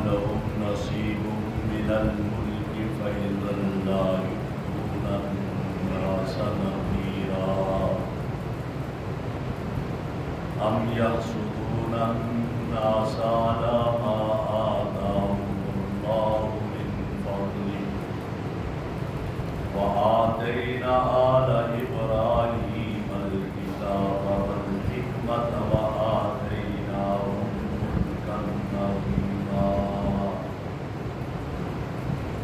لهم نصيب من الملك فإذا لا يؤتون الناس نقيرا أم يحسدون الناس على ما آتاهم الله من فضله وآتينا آل إبراهيم الكتاب والحكمة وآتيناهم ملكا عظيما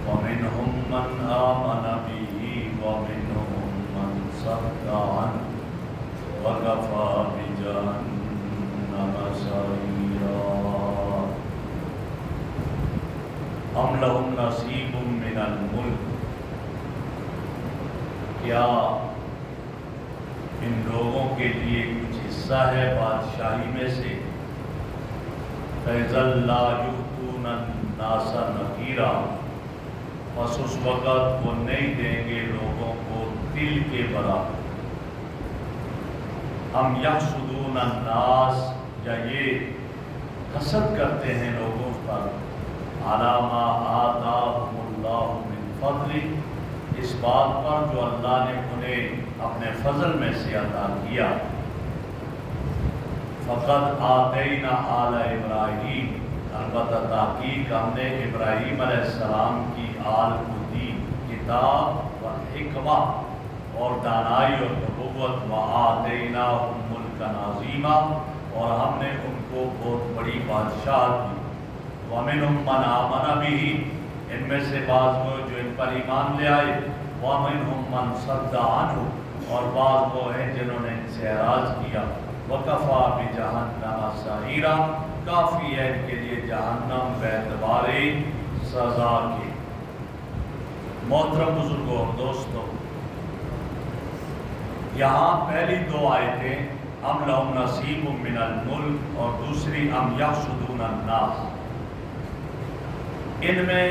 ومنهم من آمن به ومنهم من صد عنه وكفى بجهنم سعيرا أم لهم نصيب من الملك کیا ان لوگوں کے لیے کچھ حصہ ہے بادشاہی میں سے؟ فَإِذًا لَا يُؤْتُونَ النَّاسَ نَقِيرًا، بس اس وقت وہ نہیں دیں گے لوگوں کو تل کے برابر۔ ہم یحسدون الناس، یا یہ حسد کرتے ہیں لوگوں پر، علی ما آتاہم اللہ من فضلہ، اس بات پر جو اللہ نے انہیں اپنے فضل میں سے عطا کیا۔ فقد آتینا آل ابراہیم، البتہ تحقیق ہم نے ابراہیم علیہ السلام کی آل کو دی کتاب و حکمہ اور دانائی اور نبوت، وآتیناہم ملکا عظیما، اور ہم نے ان کو بہت بڑی بادشاہت دی۔ ومنہم من آمن بہ، ان میں سے بعض وہ جو ان پر ایمان لے آئے، وَمِنْهُمْ مَنْ صَدَّ عَنْهُ، اور بعض وہ ہیں جنہوں نے ان سے اعراض کیا۔ وَكَفَى بِجَهَنَّمَ سَعِيرًا، کافی ہے ان کے لیے جہنم باعتبار سزا کے۔ محترم بزرگوں اور دوستوں، یہاں پہلی دو آیتیں ام لہم نصیب من الملک اور دوسری ام یحسدون الناس، ان میں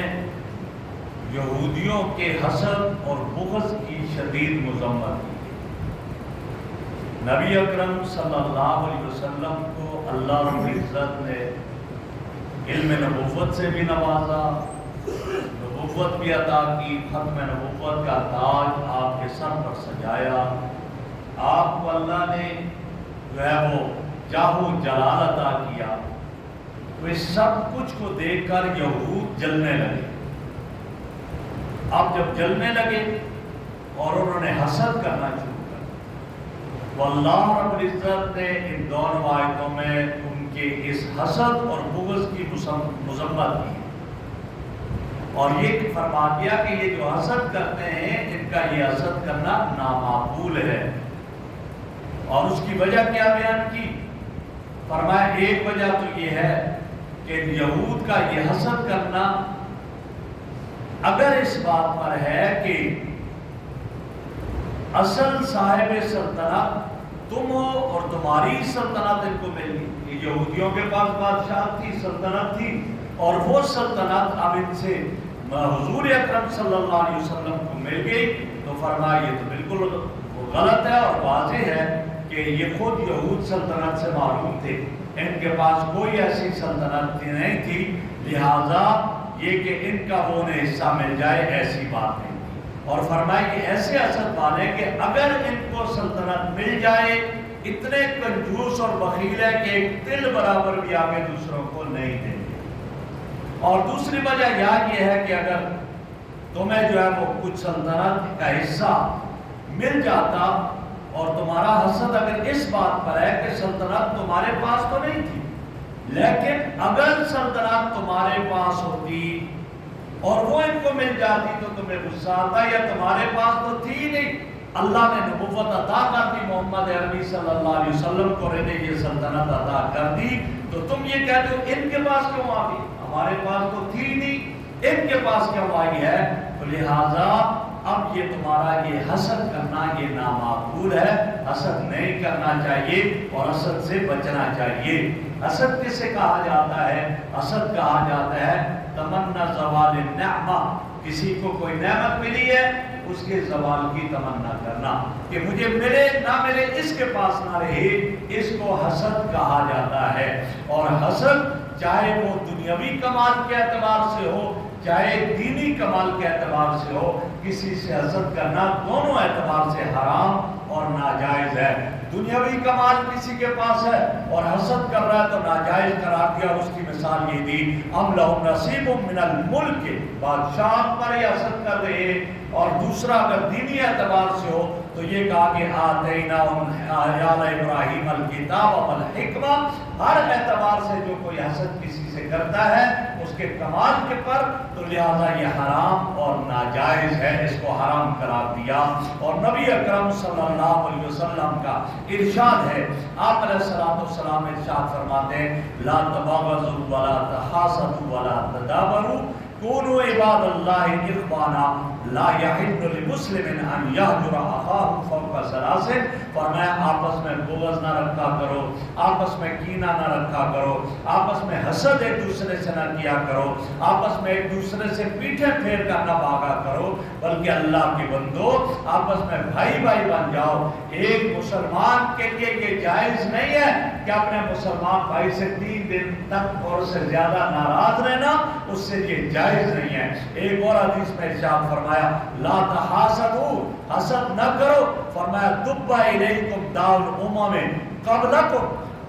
یہودیوں کے حسد اور بغض کی شدید مذمت کی۔ نبی اکرم صلی اللہ علیہ وسلم کو اللہ رب العزت نے علم نبوت سے بھی نوازا، نبوت بھی عطا کی، ختم نبوت کا تاج آپ کے سر پر سجایا، آپ کو اللہ نے جو ہے وہ جاہ و جلال عطا کیا۔ تو اس سب کچھ کو دیکھ کر یہود جلنے لگے۔ اب جب جلنے لگے اور انہوں نے حسد کرنا شروع کر، تو اللہ رب العزت نے ان دونوں آیتوں میں ان کے اس حسد اور بغض کی مذمت کی، اور یہ فرما دیا کہ یہ جو حسد کرتے ہیں ان کا یہ حسد کرنا نامعقول ہے۔ اور اس کی وجہ کیا بیان کی؟ فرمایا ایک وجہ تو یہ ہے کہ یہود کا یہ حسد کرنا اگر اس بات پر ہے کہ اصل صاحب سلطنت تم ہو اور تمہاری سلطنت ان کو مل گئی، یہودیوں کے پاس بادشاہ تھی، سلطنت تھی، اور وہ سلطنت اب ان سے حضور اکرم صلی اللہ علیہ وسلم کو مل گئی، تو فرمایا یہ تو بالکل غلط ہے اور واضح ہے کہ یہ خود یہود سلطنت سے معلوم تھے، ان کے پاس کوئی ایسی سلطنت نہیں تھی، لہذا یہ کہ ان کا وہ انہیں حصہ مل جائے ایسی بات نہیں تھی۔ اور فرمایا کہ ایسے حسد والے کہ اگر ان کو سلطنت مل جائے اتنے کنجوس اور بخیل ہے کہ ایک تل برابر بھی آگے دوسروں کو نہیں دیں گے۔ اور دوسری وجہ یہ ہے کہ اگر تمہیں جو ہے وہ کچھ سلطنت کا حصہ مل جاتا اور تمہارا حسد اگر اس بات پر ہے کہ سلطنت تمہارے پاس تو نہیں تھی، لیکن اگر سلطنت تمہارے پاس ہوتی اور وہ ان کو مل جاتی تو تمہیں غصہ آتا، یا تمہارے پاس تو تھی ہی نہیں، اللہ نے نبوت عطا کر دی محمد عربی صلی اللہ علیہ وسلم کو، انہیں یہ سلطنت عطا کر دی، تو تم یہ کہتے ہو ان کے پاس کیوں آ گئی؟ ہمارے پاس تو تھی ہی نہیں، ان کے پاس کیوں آئی ہے؟ تو لہٰذا اب یہ تمہارا یہ حسد کرنا یہ نامعقول ہے، حسد نہیں کرنا چاہیے اور حسد سے بچنا چاہیے۔ حسد کسے کہا جاتا ہے؟ حسد کہا جاتا ہے تمنا زوال النعمہ، کسی کو کوئی نعمت ملی ہے اس کے زوال کی تمنا کرنا کہ مجھے ملے نہ ملے، اس کے پاس نہ رہے، اس کو حسد کہا جاتا ہے۔ اور حسد چاہے وہ دنیاوی کمال کے اعتبار سے ہو چاہے دینی کمال کے اعتبار سے ہو، کسی سے حسد کرنا دونوں اعتبار سے حرام اور ناجائز ہے۔ دنیاوی کمال کسی کے پاس ہے اور حسد کر رہا ہے تو ناجائز قرار دیا، اس کی مثال یہ دی ام لہم نصیب من الملک، بادشاہ پر ہی حسد کر رہے۔ اور دوسرا اگر دینی اعتبار سے ہو تو یہ کہا کہ آتیناہم آل ابراہیم الکتاب والحکمہ، ہر اعتبار سے جو کوئی حسد کسی سے کرتا ہے اس کے کمال کے پر، تو لہذا یہ حرام اور ناجائز ہے، اس کو حرام قرار دیا۔ اور نبی اکرم صلی اللہ علیہ وسلم کا ارشاد ہے، آپ علیہ السلام ارشاد فرماتے ہیں لا تباغضوا ولا تحاسدوا ولا تدابروا کونوا عباد اللہ اخوانا لا یحل لمسلم ان یہجر اخاہ فوق ثلاث، فرمایا آپس میں بغض نہ رکھا کرو، آپس میں کینہ نہ رکھا کرو، آپس میں حسد ایک دوسرے سے نہ کیا کرو، آپس میں ایک دوسرے سے پیٹھیں پھیر کر نہ بھاگا کرو، بلکہ اللہ کے بندو آپس میں بھائی بھائی بن جاؤ۔ ایک مسلمان کے لیے یہ جائز نہیں ہے کہ اپنے مسلمان بھائی سے 3 دن تک اور سے زیادہ ناراض رہنا، اس سے یہ جائز نہیں ہے۔ ایک اور حدیث میں ارشاد فرمایا لا تحاسدوا، حسد نہ کرو، فرمایا دب الیکم داء الامم قبلکم،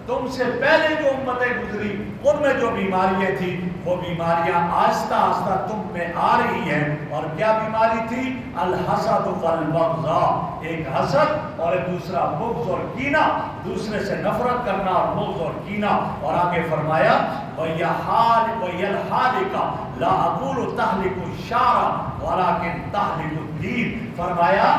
تم سے پہلے جو امتیں گزری ان میں جو بیماریاں تھی وہ بیماریاں آہستہ آہستہ تم میں آ رہی ہیں۔ اور کیا بیماری تھی؟ الحسد والبغضاء، ایک حسد اور دوسرا بغض اور کینہ، دوسرے سے نفرت کرنا اور بغض اور کینہ۔ اور آگے فرمایا وَيَلْحَالِكَ لَا أَقُولُ تَحْلِكُ الشَّعْرَ وَلَكِنْ تَحْلِكُ الدِّينَ، فرمایا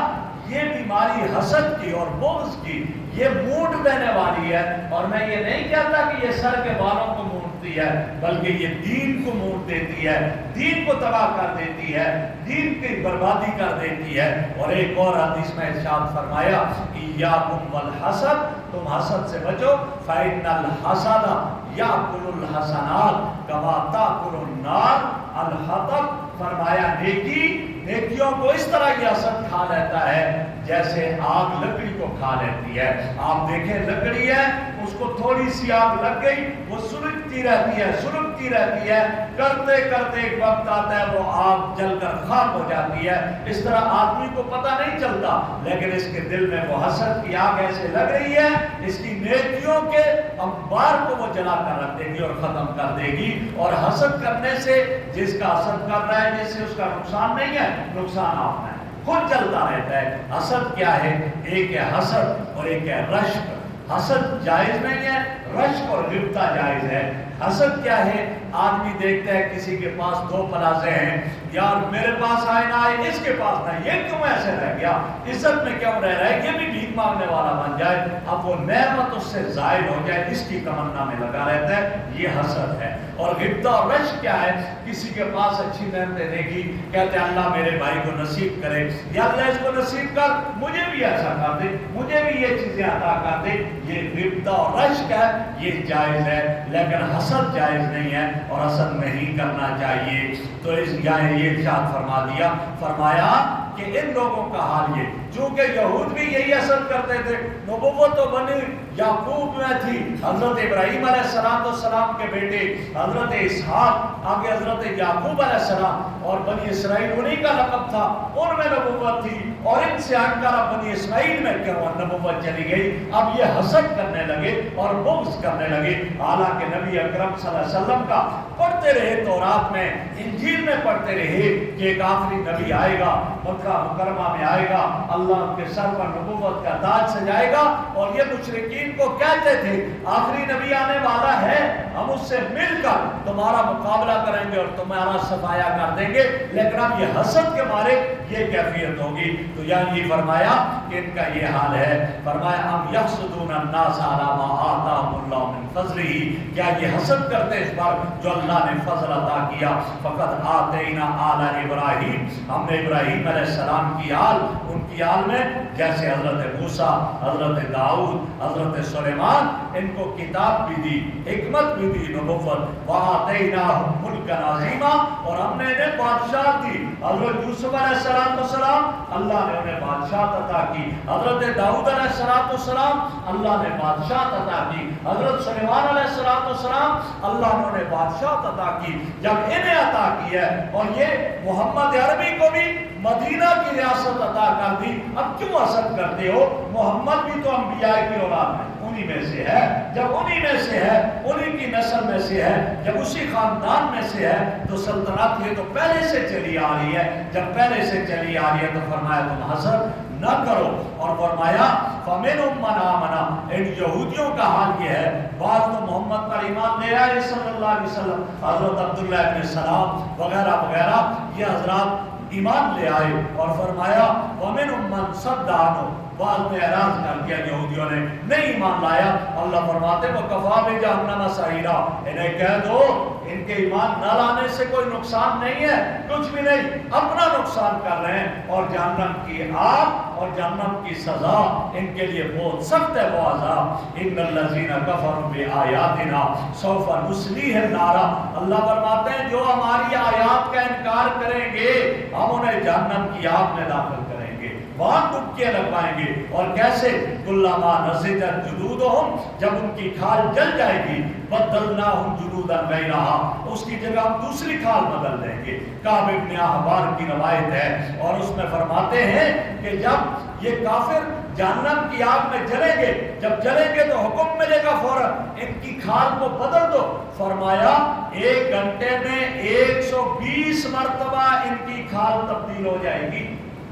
یہ بیماری حسد کی اور بغض کی یہ موڑ دینے والی ہے، اور میں یہ نہیں کہتا کہ یہ سر کے بالوں کو موڑتی ہے، بلکہ یہ دین کو موڑ دیتی ہے، دین کو تباہ کر دیتی ہے، دین کی بربادی کر دیتی ہے۔ اور ایک اور حدیث میں ارشاد فرمایا ایاکم والحسد، تم حسد سے بچو، فإن الحسد یأکل الحسنات کما تأکل النار الحطب، فرمایا نیکیوں کو اس طرح یہ حسد کھا لیتا ہے جیسے آگ لکڑی کو کھا لیتی ہے۔ آپ دیکھیں لکڑی ہے، اس کو تھوڑی سی آگ لگ گئی وہ سلگتی رہتی ہے، کرتے کرتے ایک وقت آتا ہے وہ آگ جل کر خاک ہو جاتی ہے۔ اس طرح آدمی کو پتہ نہیں چلتا، لیکن اس کے دل میں وہ حسد کی آگ ایسے لگ رہی ہے، اس کی نیکیوں کے انبار کو وہ جلا کر رکھ دے گی اور ختم کر دے گی۔ اور حسد کرنے سے جس کا حسد کر رہا ہے جس سے اس کا نقصان نہیں ہے، نقصان آپ ہے، خود چلتا رہتا ہے۔ حسد کیا ہے؟ ایک ہے حسد اور ایک ہے رشک۔ حسد جائز نہیں ہے، رشک اور غبطہ جائز ہے۔ حسد کیا ہے؟ آدمی دیکھتا ہے کسی کے پاس 2 پلازے ہیں، یار میرے پاس آئے نہ آئے، اس کے پاس نہ، یہ کیوں ایسے رہ گیا، عزت میں کیوں رہ رہا ہے، یہ بھی بھیک مانگنے والا بن جائے، اب وہ نعمت اس سے زائل ہو جائے، اس کی تمنا میں لگا رہتا ہے، یہ حسد ہے۔ اور غبطہ اور رشک کیا ہے؟ کسی کے پاس اچھی نعمتیں دیکھی، کہتے ہیں اللہ میرے بھائی کو نصیب کرے، یا اللہ اس کو نصیب کر، مجھے بھی ایسا کر دے، مجھے بھی یہ چیزیں عطا کر دے، یہ غبطہ اور رشک ہے، یہ جائز ہے، لیکن حسد جائز نہیں ہے اور حسد نہیں کرنا چاہیے۔ تو اس یہ ارشاد فرما دیا، فرمایا کہ ان لوگوں کا حال یہ، چونکہ یہود بھی یہی حسد کرتے تھے، نبوت تو بنی یعقوب میں تھی، حضرت ابراہیم علیہ السلام کے بیٹے حضرت اسحاق، آگے حضرت یعقوب علیہ السلام، اور بنی اسرائیل انہیں کا لقب تھا، ان میں نبوت تھی، اور ان سے ہٹ کر اب بنی اسرائیل میں کیا ہوا، نبوت چلی گئی، اب یہ حسد کرنے لگے اور بغض کرنے لگے۔ حالانکہ نبی اکرم صلی اللہ علیہ وسلم کا پڑھتے رہے، تورات میں انجیل میں پڑھتے رہے کہ ایک آخری نبی آئے گا، مکہ مکرمہ میں آئے گا، اللہ کے سر پر نبوت کا تاج سجائے گا، اور یہ مشرکین کو کہتے تھے آخری نبی آنے والا ہے، ہم اس سے مل کر تمہارا مقابلہ کریں گے اور تمہارا صفایا کر دیں گے، لیکن اب یہ حسد کے مارے یہ کیفیت ہوگی۔ تو یہاں یہ فرمایا کہ ان کا یہ حال ہے، فرمایا ام یحسدون الناس علی ما آتاهم اللہ من فضلہ، کیا یہ حسد کرتے اس پر جو اللہ نے فضل عطا کیا، فقد آتینا آل ابراہیم، ہم نے ابراہیم علیہ السلام کی آل، ان کی آل میں جیسے حضرت موسیٰ، حضرت داؤد، حضرت سلیمان، ان کو کتاب بھی دی، حکمت بھی دی، نبوت، وآتیناہم ملکا عظیما، اور ہم نے انہیں بادشاہ دی، حضرت یوسف علیہ السلام اللہ نے انہیں بادشاہ عطا کی، حضرت داؤد علیہ السلام اللہ نے بادشاہ عطا کی، حضرت سلیمان علیہ السلام اللہ نے انہیں بادشاہ عطا کی۔ جب انہیں عطا کی ہے اور یہ محمد عربی کو بھی مدینہ کی ریاست عطا کر دی، اب کیوں حسد کرتے ہو؟ محمد بھی تو انبیاء کی اولاد ہے، انہی میں سے ہے، جب انہی میں سے ہے، انہی کی نسل میں سے ہے، جب اسی خاندان میں سے ہے تو سلطنت یہ تو پہلے سے چلی آ رہی ہے، جب پہلے سے چلی آ رہی ہے تو فرمایا تم حسد نہ کرو، اور فرمایا فَمِنْهُمْ مَنْ آمَنَ، ان یہودیوں کا حال یہ ہے، بعض تو محمد پر ایمان لے آئے صلی اللہ علیہ وسلم، حضرت عبداللہ ابن سلام وغیرہ وغیرہ، یہ حضرات ایمان لے آئے، اور فرمایا وَمِنْهُمْ مَنْ صَدَّ عَنْهُ، بعض نے اعراض کر دیا، یہودیوں نے نہیں ایمان لایا۔ اللہ فرماتے وَكَفَىٰ بِجَهَنَّمَ سَعِيرًا، انہیں کہہ دو ان کے ایمان نہ لانے سے کوئی نقصان نہیں ہے، کچھ بھی نہیں، اپنا نقصان کر رہے ہیں، اور جہنم کی آگ اور جہنم کی سزا ان کے لیے بہت سخت ہے وہ عذاب۔ ان الذین کفروا بآیاتنا سوف نصلیہم نارا، اللہ فرماتے ہیں جو ہماری آیات کا انکار کریں گے ہم انہیں جہنم کی آگ میں داخل کریں گے، وہاں ڈبکیاں لگوائیں گے، اور کیسے کلما نضجت جلودہم، جب ان کی کھال جل جائے گی، بدلناہم جلودا غیرہا، اس کی جگہ ہم دوسری کھال بدل دیں گے۔ کعب ابن احبار کی روایت ہے، اور اس میں فرماتے ہیں کہ جب یہ کافر جہنم کی آگ میں جلیں گے، جب جلیں گے تو حکم ملے گا فوراً ان کی کھال کو بدل دو، فرمایا 1 گھنٹے میں 120 مرتبہ ان کی کھال تبدیل ہو جائے گی،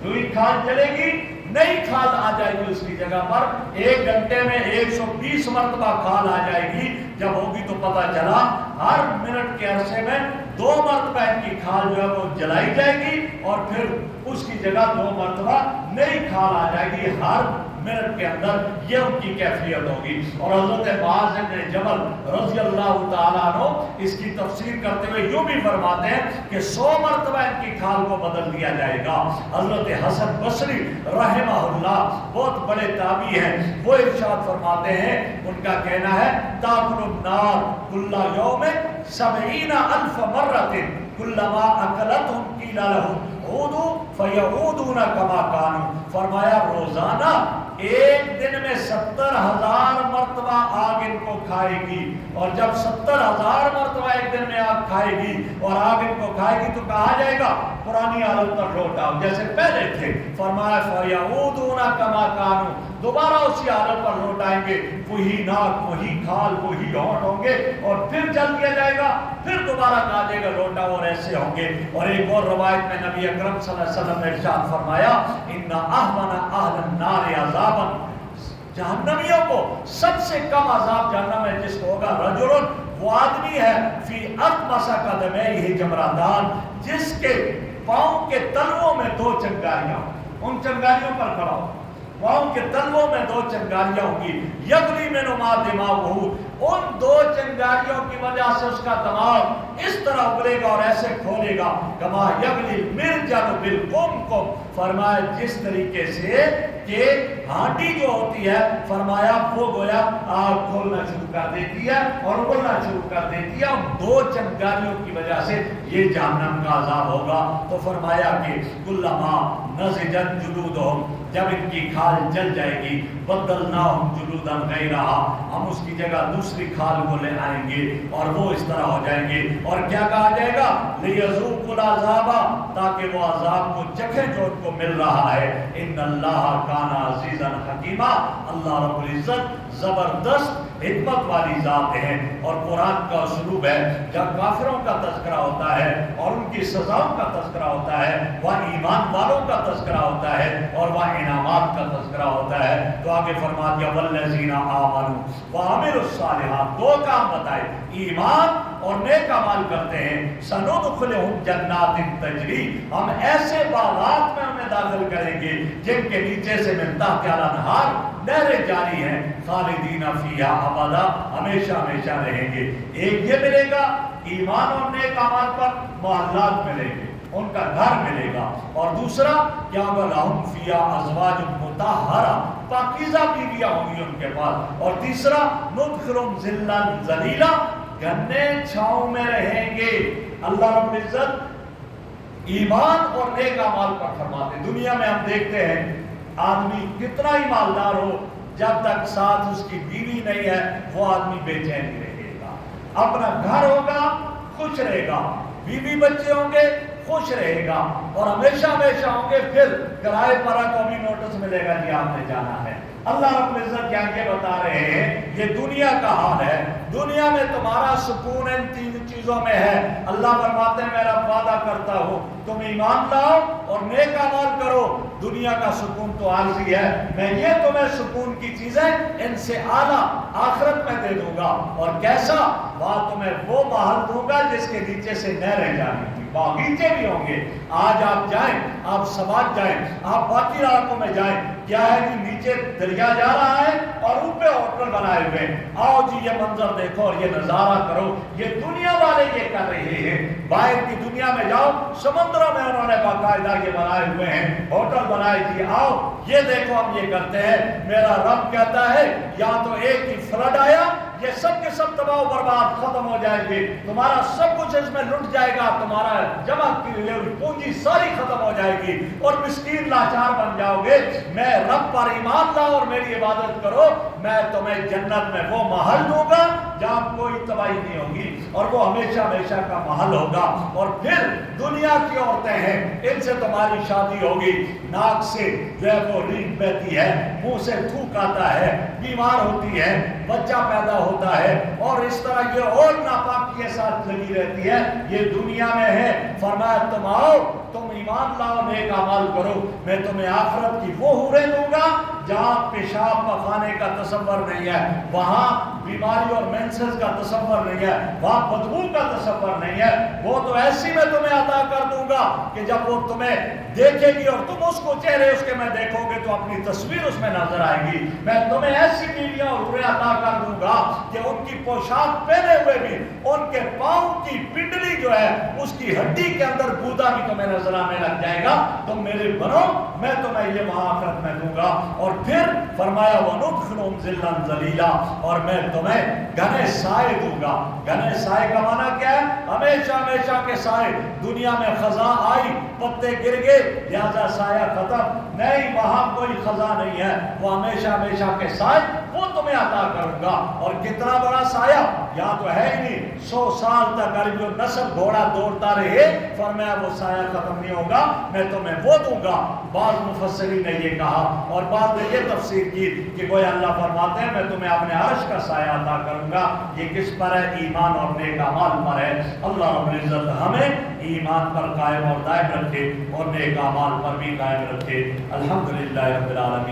جو ہی کھال جلے گی نئی کھال آ جائے گی اس کی جگہ پر، 1 گھنٹے میں 120 مرتبہ کھال آ جائے گی۔ جب ہوگی تو پتہ چلا ہر منٹ کے عرصے میں 2 مرتبہ ان کی کھال جو ہے وہ جلائی جائے گی، اور پھر اس کی جگہ 2 مرتبہ نئی کھال آ جائے گی ہر منٹ کے اندر، یہ ان کی کیفیت ہوگی۔ اور حضرت معاذ بن جبل رضی اللہ تعالیٰ عنہ اس کی تفسیر کرتے ہوئے یوں بھی فرماتے ہیں کہ 100 مرتبہ ان کی کھال کو بدل دیا جائے گا۔ حضرت حسن بصری رحمہ اللہ بہت بڑے تابعی ہیں، وہ ارشاد فرماتے ہیں، ان کا کہنا ہے تاکل النار کل یوم 70,000 مرۃ کلما اکلتہم قیل لہم عودوا فیعودون کما کانوا، فرمایا روزانہ ایک دن میں 70,000 مرتبہ آگ ان کو کھائے گی، اور جب 70,000 مرتبہ ایک دن میں آگ کھائے گی اور آگ ان کو کھائے گی تو کہا جائے گا پرانی حالت پر لوٹ آؤ جیسے پہلے تھے، فرمایا فَيَعُودُونَ كَمَا كَانُوا، دوبارہ اسی حالت پر لوٹ آئیں گے، وہی ناک وہی کھال وہی ہونٹ ہوں گے، اور پھر جل دیا جائے گا، پھر دوبارہ کہا جائے گا لوٹ آؤ، اور ایسے ہوں گے۔ اور ایک اور روایت میں نبی اکرم صلی اللہ علیہ وسلم نے ارشاد فرمایا ان احون اہل النار عذابا، جہنمیوں کو سب سے کم عذاب جہنم میں جس کو ہوگا رجل، وہ آدمی ہے فی اقمص قدمیہ جمرتان، جس کے پاؤں کے تلووں میں 2 چنگاریاں، ان چنگاریوں پر کھڑا ہو، پاؤں کے تلووں میں 2 چنگاریاں ہوں گی، یغلی منہما دماغہ، ان 2 چنگاریوں کی وجہ سے اس کا دماغ اس طرح ابلے گا اور ایسے کھولے گا کما یغلی مرجل بالقمقم، فرمایا جس طریقے سے کہ ہانڈی جو ہوتی ہے، فرمایا وہ گویا آگ کھولنا شروع کر دیتی ہے اور ابلنا شروع کر دیتی ہے، اور 2 چنگاریوں کی وجہ سے یہ جہنم کا عذاب ہوگا۔ تو فرمایا کہ کلما نضجت جلودہم، جب ان کی کھال جل جائے گی، بدلناہم جلودا غیرہا، ہم اس کی جگہ دوسری کھال کو لے آئیں گے اور وہ اس طرح ہو جائیں گے، اور کیا کہا جائے گا لیذوقوا العذاب، تاکہ وہ عذاب کو چکھیں جو ان کو مل رہا ہے۔ ان اللہ کان عزیزا حکیما، اللہ رب العزت زبردست حکمت والی ذات ہے۔ اور قرآن کا اسلوب ہے جب کافروں کا تذکرہ ہوتا ہے اور ان کی سزاؤں کا تذکرہ ہوتا ہے، وہ ایمان والوں کا تذکرہ ہوتا ہے اور وہ انعامات کا تذکرہ ہوتا ہے، تو آگے فرما دیا والذین آمنوا وعملوا الصالحات، 2 کام بتائے، ایمان اور نیک اعمال کرتے ہیں، سندخلہم جنات تجری، ہم ایسے باغات میں انہیں داخل کریں گے جن کے نیچے سے من تحتہا الانہار، نہریں جاری ہیں، خالدین فیہا ابدا، ہمیشہ ہمیشہ رہیں گے۔ ایک یہ ملے گا ایمان اور نیک اعمال پر محلات ملیں گے، ان کا گھر ملے گا، اور دوسرا کیا ہوگا لہم فیہا ازواج مطہرہ، پاکیزہ بیویاں ہوں گی ان کے پاس، اور تیسرا ندخلہم ظلا ظلیلا، گھنے چھاؤں میں رہیں گے۔ اللہ رب العزت ایمان اور نیک اعمال پر فرماتے ہیں۔ دنیا میں ہم دیکھتے ہیں آدمی کتنا ہی مالدار ہو، جب تک ساتھ اس کی بیوی نہیں ہے وہ آدمی بے چین ہی رہے گا۔ اپنا گھر ہوگا خوش رہے گا، بیوی بچے ہوں گے خوش رہے گا، اور ہمیشہ ہمیشہ ہوں گے، پھر کرائے پر کو بھی نوٹس ملے گا کہ آپ نے جانا ہے۔ اللہ رب العزت کیا کہ بتا رہے ہیں یہ دنیا کا حال ہے، دنیا میں تمہارا سکون ان تین چیزوں میں ہے۔ اللہ فرماتے ہیں میرا وعدہ کرتا ہوں تم ایمان لاؤ اور نیک اعمال کرو، دنیا کا سکون تو عارضی ہے، میں یہ تمہیں سکون کی چیزیں ان سے اعلیٰ آخرت میں دے دوں گا، اور کیسا؟ وہاں تمہیں وہ محل دوں گا جس کے نیچے سے نہریں جانی تھی، باغیچے بھی ہوں گے۔ آج آپ جائیں، آپ سماج جائیں، آپ باقی علاقوں میں جائیں، کیا ہے کہ نیچے دریا جا رہا ہے اور اوپر ہوٹل بنائے ہوئے ہیں، آؤ جی یہ منظر دیکھو اور یہ نظارہ کرو، یہ دنیا والے یہ کر رہے ہیں۔ باہر کی دنیا میں جاؤ، سمندروں میں انہوں نے باقاعدہ یہ بنائے ہوئے ہیں، ہوٹل بنائے، جی آؤ یہ دیکھو ہم یہ کرتے ہیں۔ میرا رب کہتا ہے یا تو ایک ہی فلڈ آیا، یہ سب کے سب تباہ و برباد ختم ہو جائیں گے، تمہارا سب کچھ اس میں لٹ جائے گا، تمہارا جمع کی ہوئی پونجی ساری ختم ہو جائے گی اور مسکین لاچار بن جاؤ گے۔ میں رب پر ایمان لاؤ اور میری عبادت کرو، میں تمہیں جنت میں وہ محل دوں گا جہاں کوئی تباہی نہیں ہوگی، اور وہ ہمیشہ ہمیشہ کا محل ہوگا۔ اور پھر دنیا کی عورتیں ہیں، ان سے تمہاری شادی ہوگی، ناک سے جو ہے وہ ریت بہتی ہے، منہ سے تھوک آتا ہے، بیمار ہوتی ہے، بچہ پیدا ہوتا ہے، اور اس طرح یہ اور ناپاکی کے ساتھ لگی رہتی ہے، یہ دنیا میں ہے۔ فرمایا تم آؤ، تم ایمان لاؤ، نیک اعمال کرو، میں تمہیں آخرت کی وہ حوریں دوں گا جہاں پیشاب پخانے کا تصور نہیں ہے، وہاں بیماری اور مینسز کا تصور نہیں ہے، وہاں بدبو کا تصور نہیں ہے، وہ تو ایسی میں تمہیں عطا کر دوں گا کہ جب وہ تمہیں دیکھے گی اور تم اس کو چہرے اس کے میں دیکھو گے تو اپنی تصویر اس میں نظر آئے گی۔ میں تمہیں ایسی بیویاں اور حوریں عطا کر دوں گا کہ ان کی پوشاک پہنے ہوئے بھی ان کے پاؤں کی پنڈلی جو ہے اس کی ہڈی کے اندر گودا بھی تمہیں نظر آنے لگ جائے گا، تم میرے بنو، میں تمہیں یہ وہاں آخرت میں دوں گا۔ اور پھر فرمایا وَنُدْخِلُهُمْ ظِلًّا ظَلِيلًا، اور میں تمہیں گھنے سائے دوں گا۔ گھنے سائے کا معنی کیا ہے؟ ہمیشہ ہمیشہ کے سائے۔ دنیا میں خزاں آئی، پتے گر گئے، لہذا سایہ ختم، نہیں، وہاں کوئی خزاں نہیں ہے، وہ ہمیشہ ہمیشہ کے سائے وہ تمہیں عطا کروں گا۔ اور کتنا بڑا سایہ، یہاں تو ہے ہی نہیں، 100 سال تک اگر جو نسل گھوڑا دوڑتا رہے، فرمایا وہ سایہ ختم نہیں ہوگا، میں تمہیں وہ دوں گا۔ بعض مفسرین نے یہ کہا اور بعض نے یہ تفسیر کی کہ وہ اللہ فرماتے ہیں میں تمہیں اپنے عرش کا سایہ عطا کروں گا۔ یہ کس پر ہے؟ ایمان اور نیک اعمال پر ہے۔ اللہ رب العزت ہمیں ایمان پر قائم اور دائم رکھے اور نیک اعمال پر بھی قائم رکھے۔ الحمدللہ رب العالمین۔